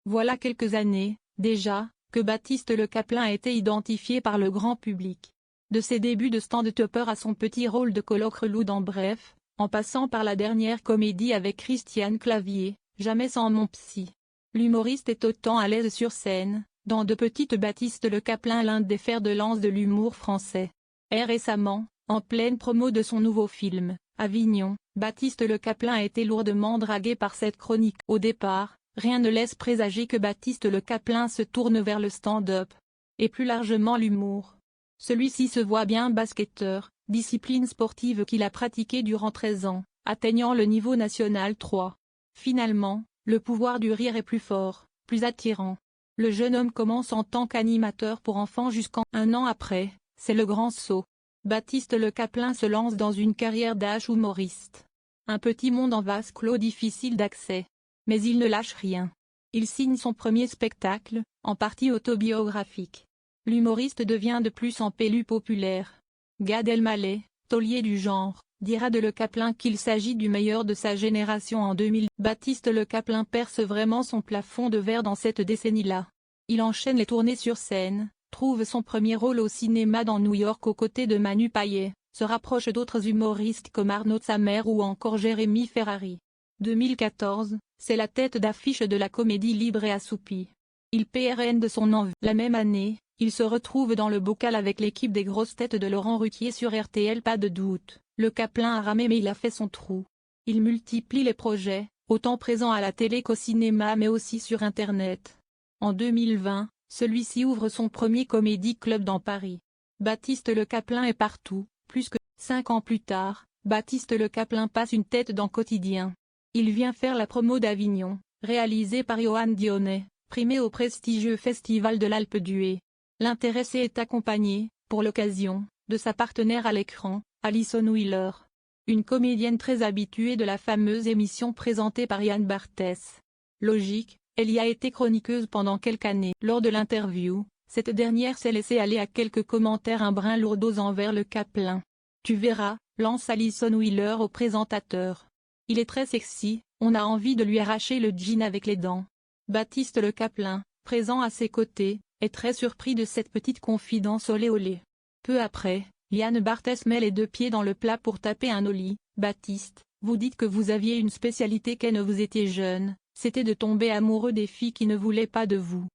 Voilà quelques années, déjà, que Baptiste Le Caplin a été identifié par le grand public. De ses débuts de stand-upper à son petit rôle de coloc relou dans Bref, en passant par la dernière comédie avec Christiane Clavier, Jamais sans mon psy. L'humoriste est autant à l'aise sur scène, dans De Petites Baptiste Le Caplin l'un des fers de lance de l'humour français. Et récemment, en pleine promo de son nouveau film, Avignon, Baptiste Le Caplin a été lourdement dragué par cette chronique. Au départ, rien ne laisse présager que Baptiste Le Caplin se tourne vers le stand-up. Et plus largement l'humour. Celui-ci se voit bien basketteur, discipline sportive qu'il a pratiquée durant 13 ans, atteignant le niveau national 3. Finalement, le pouvoir du rire est plus fort, plus attirant. Le jeune homme commence en tant qu'animateur pour enfants jusqu'en un an après, c'est le grand saut. Baptiste Le Caplin se lance dans une carrière humoriste. Un petit monde en vase clos difficile d'accès. Mais il ne lâche rien. Il signe son premier spectacle, en partie autobiographique. L'humoriste devient de plus en plus populaire. Gad Elmaleh, taulier du genre, dira de Le Caplin qu'il s'agit du meilleur de sa génération en 2000. Baptiste Le Caplin perce vraiment son plafond de verre dans cette décennie-là. Il enchaîne les tournées sur scène, trouve son premier rôle au cinéma dans New York aux côtés de Manu Payet, se rapproche d'autres humoristes comme Arnaud de Samer ou encore Jérémy Ferrari. 2014, c'est la tête d'affiche de la comédie Libre et Assoupie. Il PRN de son envie. La même année, il se retrouve dans le bocal avec l'équipe des grosses têtes de Laurent Ruquier sur RTL. Pas de doute, Le Caplin a ramé mais il a fait son trou. Il multiplie les projets, autant présents à la télé qu'au cinéma mais aussi sur Internet. En 2020, celui-ci ouvre son premier comédie club dans Paris. Baptiste Le Caplin est partout, plus que 5 ans plus tard, Baptiste Le Caplin passe une tête dans Quotidien. Il vient faire la promo d'Avignon, réalisé par Johan Dionnet, primé au prestigieux Festival de l'Alpe d'Huez. L'intéressé est accompagné, pour l'occasion, de sa partenaire à l'écran, Alison Wheeler. Une comédienne très habituée de la fameuse émission présentée par Yann Barthès. Logique, elle y a été chroniqueuse pendant quelques années. Lors de l'interview, cette dernière s'est laissée aller à quelques commentaires un brin lourdeaux envers Le Caplin. Tu verras, lance Alison Wheeler au présentateur. Il est très sexy, on a envie de lui arracher le jean avec les dents. Baptiste Le Caplin, présent à ses côtés, est très surpris de cette petite confidence olé olé. Peu après, Yann Barthès met les deux pieds dans le plat pour taper un ollie. Baptiste, vous dites que vous aviez une spécialité quand vous étiez jeune, c'était de tomber amoureux des filles qui ne voulaient pas de vous.